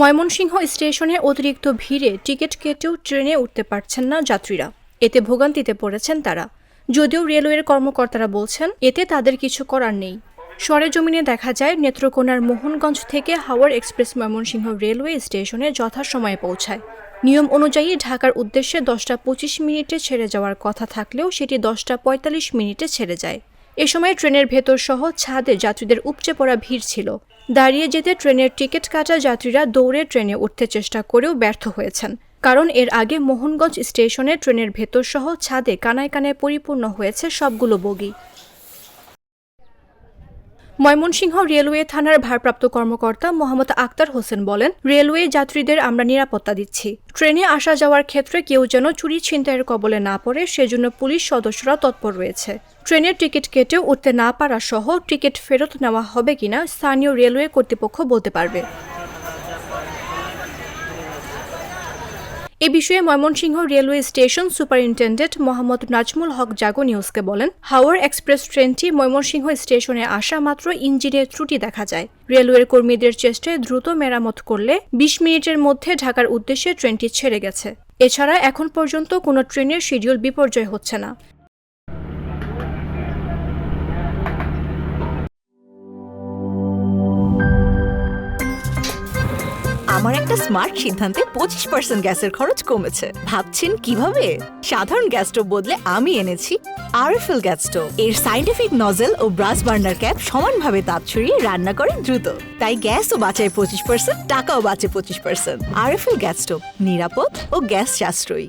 ময়মনসিংহ স্টেশনে অতিরিক্ত ভিড়ে টিকিট কেটেও ট্রেনে উঠতে পারছেন না যাত্রীরা। এতে ভোগান্তিতে পড়েছেন তারা। যদিও রেলওয়ের কর্মকর্তারা বলছেন এতে তাদের কিছু করার নেই। সরেজমিনে দেখা যায় নেত্রকোনার মোহনগঞ্জ থেকে হাওড় এক্সপ্রেস ময়মনসিংহ রেলওয়ে স্টেশনে যথাসময়ে পৌঁছায়। নিয়ম অনুযায়ী ঢাকার উদ্দেশ্যে 10টা 25 ছেড়ে যাওয়ার কথা থাকলেও সেটি 10টা 45 ছেড়ে যায়। এ সময় ট্রেনের ভেতর সহ ছাদে যাত্রীদের উপচে পড়া ভিড় ছিল। দাঁড়িয়ে যেতে ট্রেনের টিকিট কাটা যাত্রীরা দৌড়ে ট্রেনে উঠতে চেষ্টা করেও ব্যর্থ হয়েছেন, কারণ এর আগে মোহনগঞ্জ স্টেশনে ট্রেনের ভেতর সহ ছাদে কানায় কানায় পরিপূর্ণ হয়েছে সবগুলো বগি। ময়মনসিংহ রেলওয়ে থানার ভারপ্রাপ্ত কর্মকর্তা মোহাম্মদ আক্তার হোসেন বলেন, রেলওয়ে যাত্রীদের আমরা নিরাপত্তা দিচ্ছি। ট্রেনে আসা যাওয়ার ক্ষেত্রে কেউ যেন চুরি ছিনতাইয়ের কবলে না পড়ে সেজন্য পুলিশ সদস্যরা তৎপর রয়েছে। ট্রেনের টিকিট কেটেও উঠতে না পারা সহ টিকিট ফেরত নেওয়া হবে কিনা স্থানীয় রেলওয়ে কর্তৃপক্ষ বলতে পারবে। এ বিষয়ে Mymensingh railway station superintendent Mohammad Nazmul Haque Jago নিউজকে বলেন, হাওড় এক্সপ্রেস ট্রেনটি ময়মনসিংহ স্টেশনে আসা মাত্র ইঞ্জিনের ত্রুটি দেখা যায়। রেলওয়ের কর্মীদের চেষ্টায় দ্রুত মেরামত করলে 20 মিনিটের মধ্যে ঢাকার উদ্দেশ্যে ট্রেনটি ছেড়ে গেছে। এছাড়া এখন পর্যন্ত কোনো ট্রেনের শিডিউল বিপর্যয় হচ্ছে না। আমার একটা স্মার্ট সিদ্ধান্তে 25% গ্যাসের খরচ কমেছে। ভাবছেন কিভাবে? সাধারণ গ্যাস স্টোভ বদলে আমি এনেছি আরএফএল গ্যাস স্টোভ। এর সাইন্টিফিক নজল ও ব্রাস বার্নার ক্যাপ সমানভাবে তাপ ছড়িয়ে রান্না করে দ্রুত। তাই গ্যাসও বাঁচায় 25%, টাকাও বাঁচে 25%। আরএফএল গ্যাস স্টোভ নিরাপদ ও গ্যাস সাশ্রয়ী।